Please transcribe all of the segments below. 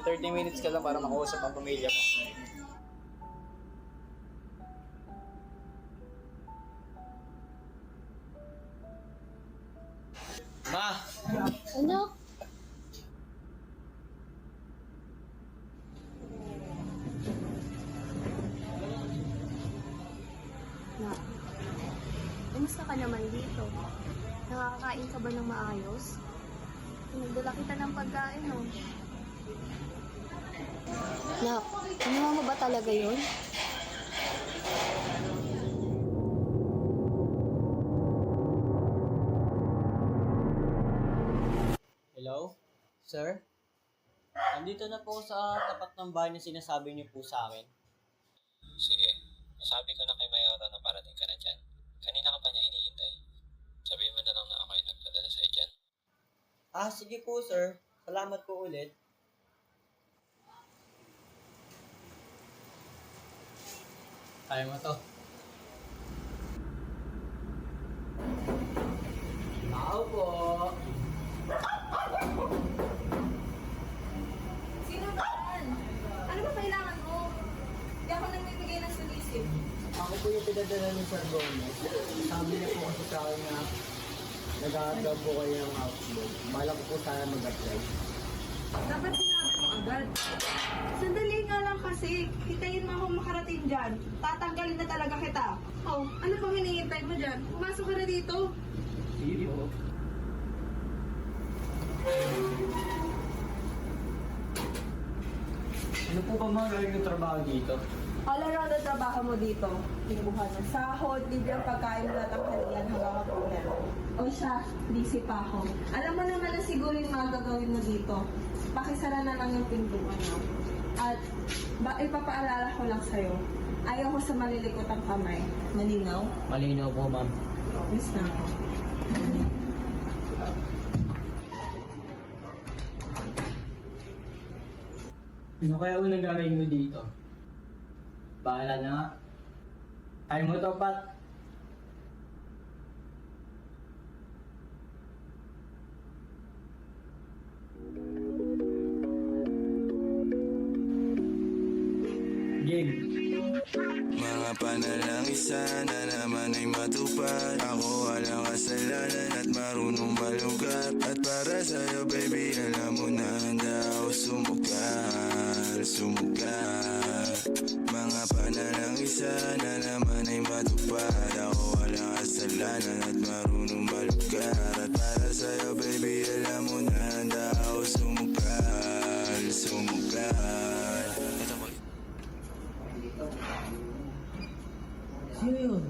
May 30 minutes ka lang para makausap ang pamilya mo. Ma! Anak, na, kumusta ka naman dito? Nakakakain ka ba ng maayos? Nagdala kita ng pagkain, no? Nak, ano mo ba talaga yun? Hello? Sir? Nandito na po sa tapat ng bahay na sinasabi niyo po sa akin. Sige, nasabi ko na kay Mayora na parating ka na dyan. Kanina ka pa niya hinihintay. Sabihin mo na lang na ako yung nagpadala sa'yo dyan. Sige po sir. Salamat po ulit. Kaya mo to. Tao po. Sino ba yan? Ano ba kailangan mo? Hindi ako nagbibigay ng solisip. Ako po yung pinadala ni Sir Gomez. Sabi niya po kasi sa akin na nag-aagaw po kayo ng outlook. Malak ko po sana mag-apply. Dapat sinabi mo agad. Sandali nga lang kasi. Hitayin mo akong makarating dyan. Tatanggalin na talaga kita. Oh, ano pang hinihintay mo dyan? Pumasok ka na dito. Sige po. Ano po ba mga gagawin ng trabaho dito? All around ang trabaho mo dito. Pinubuhan ng sahod, libre ang pagkain mula tanghalian hanggang hapunan. O siya, busy pa ako. Alam mo naman na siguro yung mga gagawin mo dito. Pakisara na lang yung pintuan mo. At ipapaalala ko lang sa'yo. Ayaw ko sa malilikot ang kamay. Malinaw? Malinaw po ma'am. Miss na ako. Ano kaya unang gagawin mo dito? Bahala na nga. Kaya mo to, Pat. Game. Mga panalangin sana naman ay matupad. Ako walang kasalanan at marunong malugat. At para sa'yo baby alam mo na handa ako sumugal. Mga panalangin sana naman ay matupad. Ako walang kasalanan at marunong malugat. At para sa'yo baby alam mo na handa ako sumugal. Ito mo. Sino yun?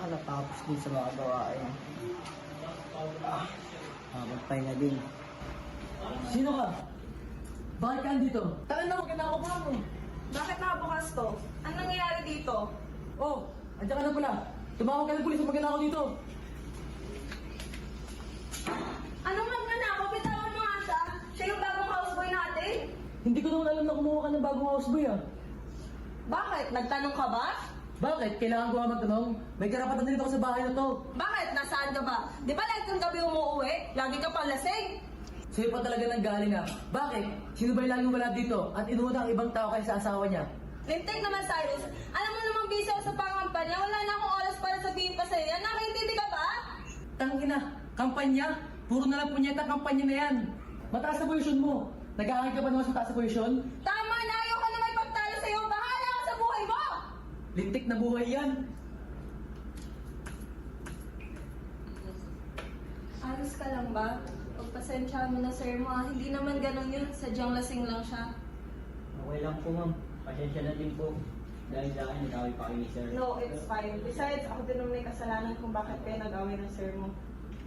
Natapos din sa mga gawain. Magpahinga din. Sino ka? Bakit ka andito? Takan na, magkana pa mo. Bakit nakabukas to? Anong nangyayari dito? Oh, andyan ka na pala. Tumawag ka ng pulis, magkana ako dito. Anong magnanakaw? Bitawan mo nga siya. Siya yung bagong houseboy natin. Hindi ko naman alam na kumuha ka ng bagong houseboy ah. Bakit? Nagtanong ka ba? Bakit? Kailangan ko nga magtanong? May karapatan din ako sa bahay na to. Bakit? Nasaan ka ba? Di ba lagi kang gabi umuwi? Lagi ka pang lasing? Sa'yo pa talaga nang galing ah. Bakit? Sino ba yung laging wala dito at inuuna ang ibang tao kaysa sa asawa niya? Lintik naman, Cyrus. Alam mo namang busy ako sa pangampanya. Wala na akong oras para sabihin pa sa'yo yan. Nakaintindi ka ba? Tangina, kampanya? Puro na lang punyeta kampanya na yan. Mataas na posisyon mo. Nag-aangit ka pa naman sa mataas na posisyon? Tama na! Ayaw ka na may pagtalo sa'yo. Bahala ka sa buhay mo! Lintik na buhay yan. Ayos ka lang ba? Pagpasensya mo na, sir mo. Hindi naman ganun yun. Sadyang lasing lang siya. Okay lang po ma'am. Pasensya na din po. Dahil sa akin, nag-away pa kayo ni sir. No, it's fine. Besides, ako din ang may kasalanan kung bakit kayo nag-away ng sir mo.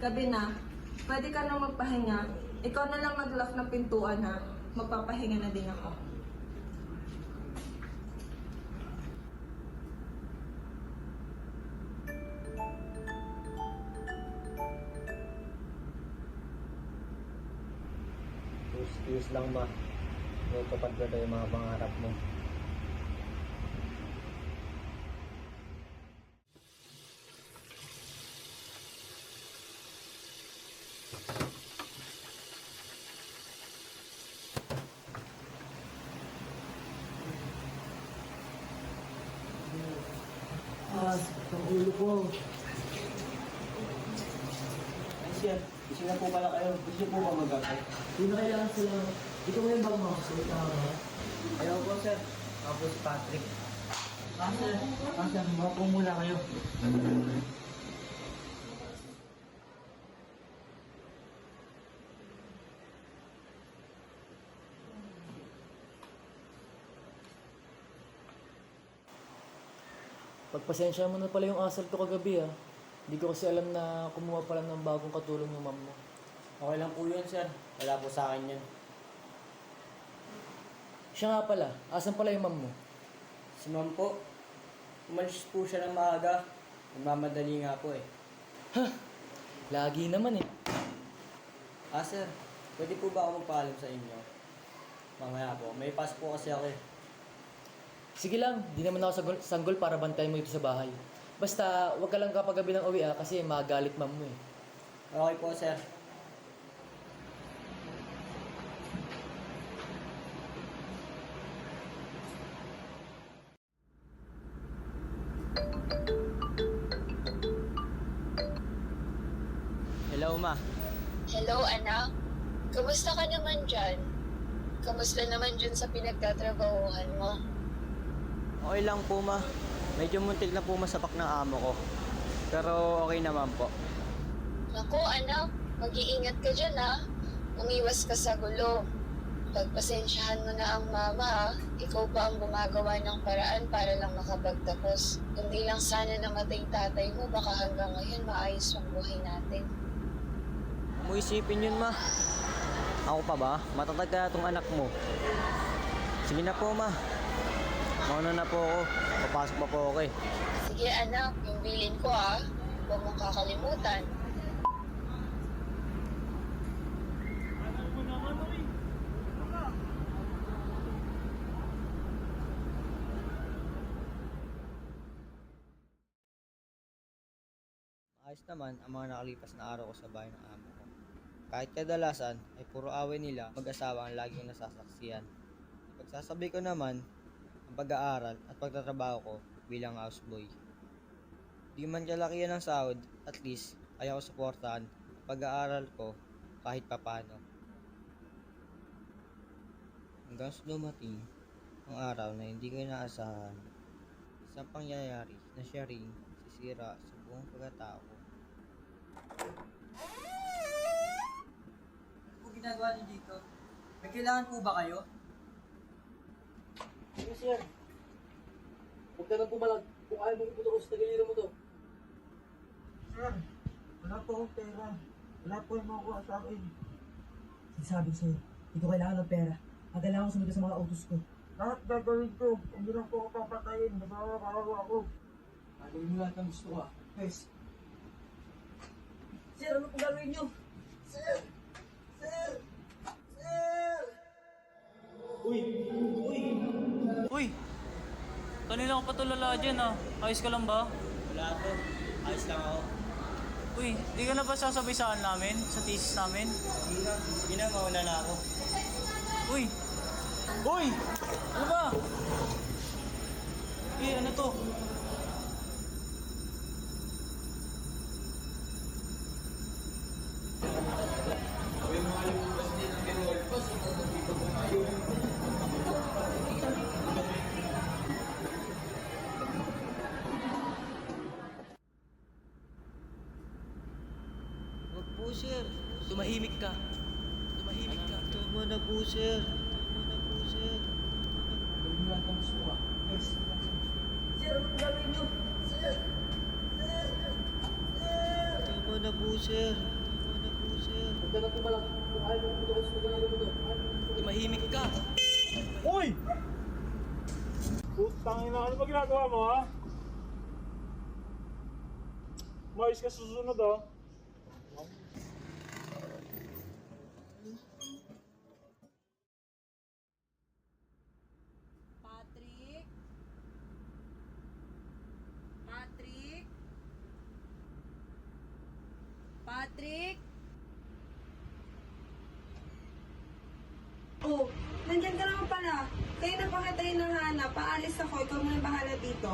Gabi na, pwede ka na magpahinga. Ikaw na lang mag-lock ng pintuan ha. Magpapahinga na din ako. Excuse lang ba? May tupad ba tayo mga pangarap mo? matigas. Ang ulo ko. Ay, sir. Gusto na po pala kayo. Gusto po ba mag-upay? Hindi na kailangan sila. Ikaw ngayon bang makasulit na ako? Ayaw po, sir. Ako po si Patrick. Sir, maupo muna kayo. Pagpasensya mo na pala yung asal ko kagabi ah. Hindi ko kasi alam na kumuha pala ng bagong katulong yung mom mo. Okay lang po yun, sir. Wala po sa akin yan. Siya nga pala, asan pala yung mom mo? Si ma'am po, umalis po siya ng maaga. Nagmamadali nga po eh. Lagi naman eh. Ah, sir. Pwede po ba ako magpaalam sa inyo? Mamaya po. May pass po kasi ako eh. Sige lang, di naman ako sanggol para bantayan mo ito sa bahay. Basta, wag ka lang kapag gabi ng uwi ah, kasi magalit mom mo eh. Okay po, sir. Hello, ma. Hello, anak. Kamusta ka naman dyan? Kamusta naman dyan sa pinagtatrabahuhan mo? Okay lang po, ma. Medyo muntik na po masapak ng amo ko. Pero okay naman po. Naku, anak. Mag-iingat ka dyan, ha? Umiwas ka sa gulo. Pagpasensyahan mo na ang mama, ha? Ikaw pa ang gumagawa ng paraan para lang makapagtapos. Kundi lang sana namatay tatay mo, baka hanggang ngayon maayos ang buhay natin. Mo isipin yun, ma. Ako pa ba? Matatag kaya tong anak mo. Sige na po, ma. Mauna na po ako. Papasok pa po ako eh. Sige, anak. Yung bilin ko, ha? Huwag mong kakalimutan. Ayos naman ang mga nakalipas na araw ko sa bahay ng amo ko. Kahit kadalasan ay puro away nila mag-asawa ang laging nasasaksiyan. Pagsasabi ko naman ang pag-aaral at pagtatrabaho ko bilang houseboy. Di man kalakihan ng sahod, at least kaya ko suportahan ang pag-aaral ko kahit papano. Hanggang sa dumating ang araw na hindi ko inaasahan, isang pangyayari na siya ring sisira sa buong pagkatao ko. Ano po ginagawa niyo dito? May kailangan po ba kayo? Sige sir. Huwag ka nang pumalag kung ayaw mong iputo ko sa tagaliran mo to. Sir, wala po akong pera. Wala po yung makuha sa akin. Sabi sa'yo, hindi ko kailangan ng pera. Ang kailangan ko sumunod sa mga autos ko. Lahat gagawin ko. Hindi lang po ako papatayin. Magkakaroon ako. Gagawin mo lahat ng gusto ko ah. Guys. Sir, ano pong gagawin nyo? Sir! Sir! Sir! Uy! Kanina ka pa tulala dyan ah. Ayos ka lang ba? Wala po. Ayos lang ako. Uy, di ka na ba sasabisahan namin sa thesis namin? Sige na, mauna na ako. Uy! Uy! Ano ba? Ano to? Wag po, sir. Tumahimik ka. Tumahimik ka. Tama na po, sir. Tama na po, sir. Gagawin mo lahat ng gusto ko ah. Guys. Sir, ano pong gagawin nyo? Sir! Sir! Sir! Tama na po, sir. Tama na po, sir. Huwag ka nang pumalag kung ayaw mong iputo ko sa tagaliran mo to. Tumahimik ka. Uy! Putang ina, ano ba ginagawa mo ha? Maayos ka susunod ha. Patrick? Patrick? Patrick? Oh, nandyan ka naman pala. Kayo na pa kita hinahanap. Paalis ako. Ikaw muna bahala dito.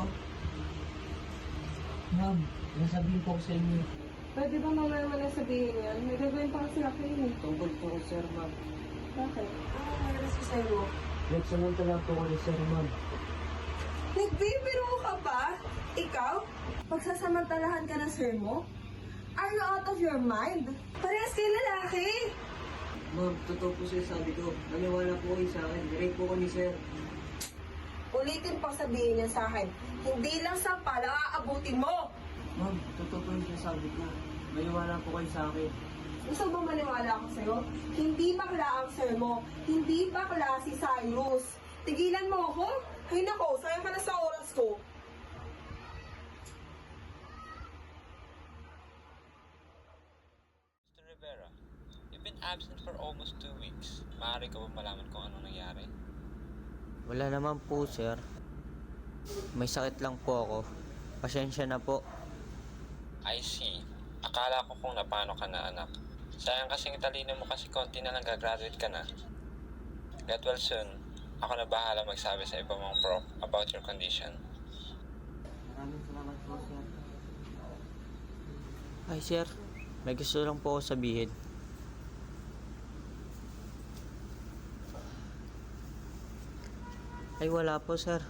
Ma'am, nasabihin ko sa inyo. Pwede ba mamaya mo na sabihin yan? May gagawin pa kasi ako yun. Tungkol po ko, sir, ma'am. Bakit? Ano si Sero? Nagsamantala po ko ni sir, ma'am. Nagbibiro ka ba? Ikaw? Pagsasamantalahan ka ng sir mo? Are you out of your mind? Parehas kayo lalaki! Ma'am, totoo po sir, sabi ko. Naniwala po kayo sa akin. Direct po ko ni sir. Ulitin pang sabihin niya sa akin, hindi lang sa pala aabutin mo! Ma'am, totoo po yung sinasabi ko. Naniwala po kayo sa akin. Gusto mo maniwala ako sa'yo? Hindi bakla ang sir mo. Hindi bakla si Cyrus. Tigilan mo ako? Ay nako, sayang ka na sa oras ko. Mr. Rivera, you've been absent for almost 2 weeks. Maaari ka ba malaman kung anong nangyari? Wala naman po, sir. May sakit lang po ako. Pasensya na po. I see. Akala ko kung napano ka na anak. Sayang kasing talino mo kasi konti na lang gagraduate ka na. Get well soon. Ako na bahala magsabi sa iba mong prof about your condition. Maraming salamat po, sir. Ay, sir. May gusto lang po ako sabihin. Ay, wala po, sir.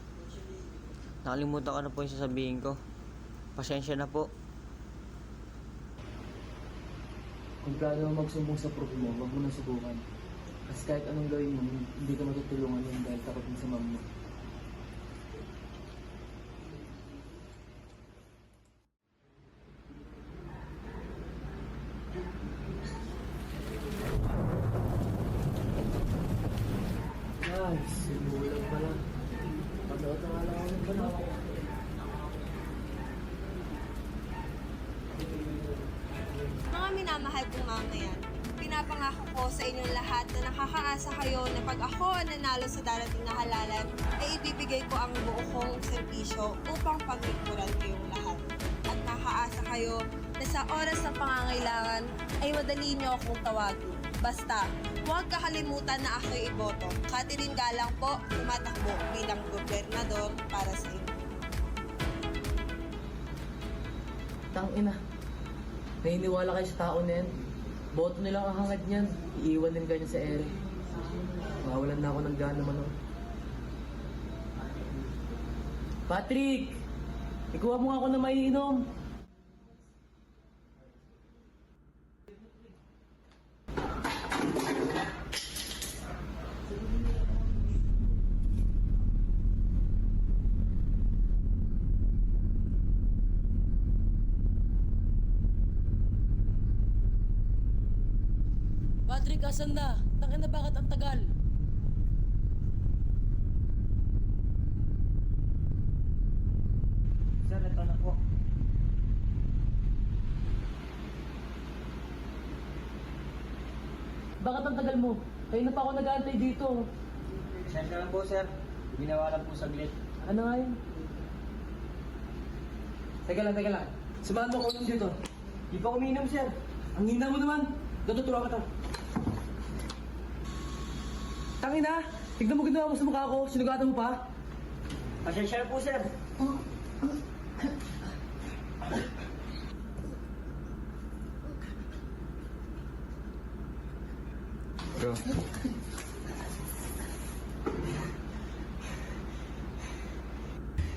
Nakalimutan ko na po yung sasabihin ko. Pasensya na po. Kung plano mo magsumbong sa prof mo, wag mo nang subukan. Kasi kahit anong gawin mo, hindi ka matutulungan yun dahil takot mo sa mom mo. Guys, simulan pala. Panood na nga lang ako ng pala. Mga minamahal kong mamayan, pinapangako ko sa inyong lahat na nakakaasa kayo na pag ako ang nanalo sa darating na halalan, ay ibibigay ko ang buo kong serbisyo upang paglingkuran kayong lahat. At nakakaasa kayo na sa oras ng pangangailangan ay madali niyo akong tawagin. Basta, huwag kakalimutan na ako'y iboto. Catherine Galang po, tumatakbo bilang gobernador para sa inyo. Tangina. Nainiwala kayo sa tao na yan. Boto nilang ang hangad niyan. Iiwan din kayo sa ere. Mawalan na ako ng gana manood. Patrick! Ikuha mo nga ako na maiinom. Patrick, asan na? Tangin na, bakit ang tagal? Sir, ito na po. Bakit ang tagal mo? Kayo na pa ako nag-aantay dito. Pasensya lang po, sir. Ginawa lang po saglit. Ano nga yun? Teka lang. Samahan mo ko uminom dito. Di pa uminom, sir. Ang hina mo naman. Natuturuan ka to. Tangina! Tignan mo ginawa mo sa mukha ko. Sinugatan mo pa? Pasensya na po, sir. Bro.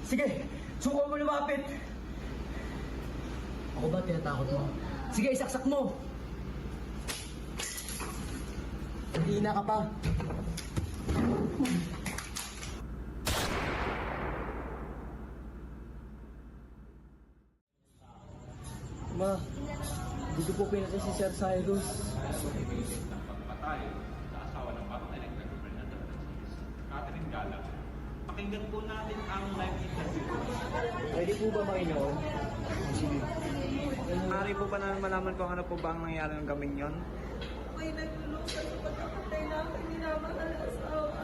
Sige, suko mo lumapit. Ako ba tinatakot mo? Sige, isaksak mo. Hina ka pa. Ma, dito po pinatay si Sir Cyrus. Pakinggan po natin ang live interview. Pwede po ba makinoon? Sige. Maaari po ba namin malaman kung ano po ba ang nangyari ng gabing yon? May naglulusan sa pagkakatay na aking minamahal na asawa.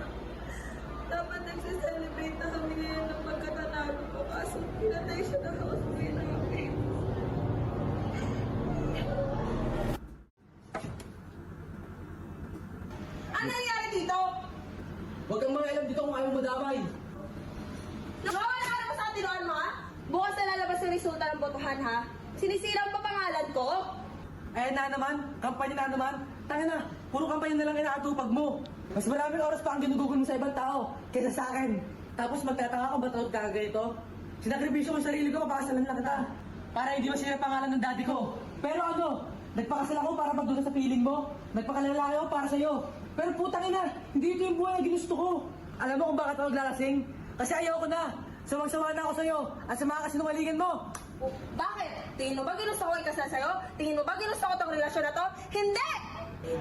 Dapat nagsiselebrate na kami ngayon ng pagkatanalo ko kaso pinatay siya ng hospital namin. Ano nangyari dito? Huwag kang mangialam dito kung ayaw mo madamay. Nawawala ka na ba sa tinuan mo, ha? Bukas na lalabas na resulta ng botohan, ha? Sinisira mo pa pangalan ko? Eh na naman, kampanya na naman. Tanga na, puro kampanya na lang inaatupag mo. Mas maraming oras pa ang ginugugol mo sa ibang tao kaysa sa akin. Tapos magtataka ka ba tawag ka ganito? Sinakripisyo ko yung sarili ko, mapakasalan lang kita. Para hindi masira pangalan ng daddy ko. Pero ano, nagpakasal ako para magduda sa piling mo. Nagpakalalaki ako para sa'yo. Pero putang ina, hindi ito yung buhay na ginusto ko. Alam mo kung bakit ako naglalasing? Kasi ayaw ko na. Sawang-sawa na ako sa'yo at sa mga kasinungalingan mo. Bakit? Tingin mo ba ginusto ko ikasal sa'yo? Tingin mo ba ginusto ko tong relasyon na to? Hindi!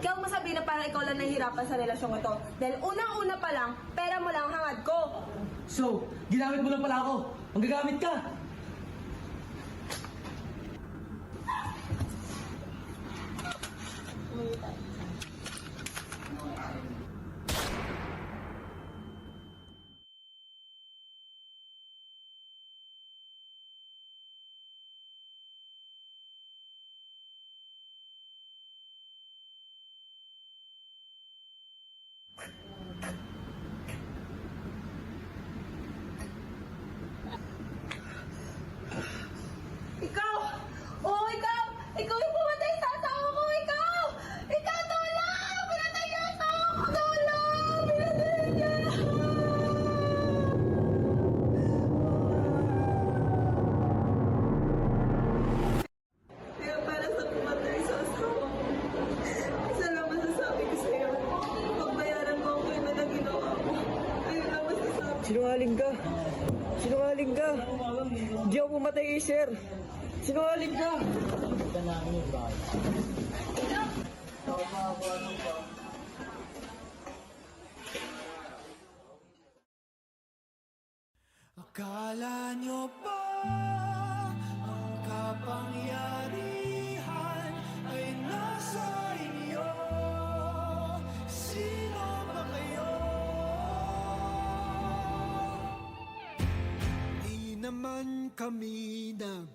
Ikaw mo sabihin na parang ikaw lang nahihirapan sa relasyon ito. Dahil unang-una pa lang, pera mo lang ang hangad ko. So, ginamit mo lang pala ako. Magagamit ka. Ikaw! Oo, ikaw! Ikaw yung pumatay sa asawa ko! Ikaw! Ikaw, tulong! Pinatay niya ang asawa ko! Tulong! Pinatay niya! Kaya para sa pumatay sa asawa ko, isa lang masasabi ko sa'yo. Pagbayaran mo ako yung na ginawa mo. Ayun lang masasabi. Sinungaling ka. Sinungaling ka. Hindi ako pumatay kay sir. Sinungaling ka. Akala nyo ba ang kapangyarihan ay nasa inyo? Sino ba kayo? Di naman kami nag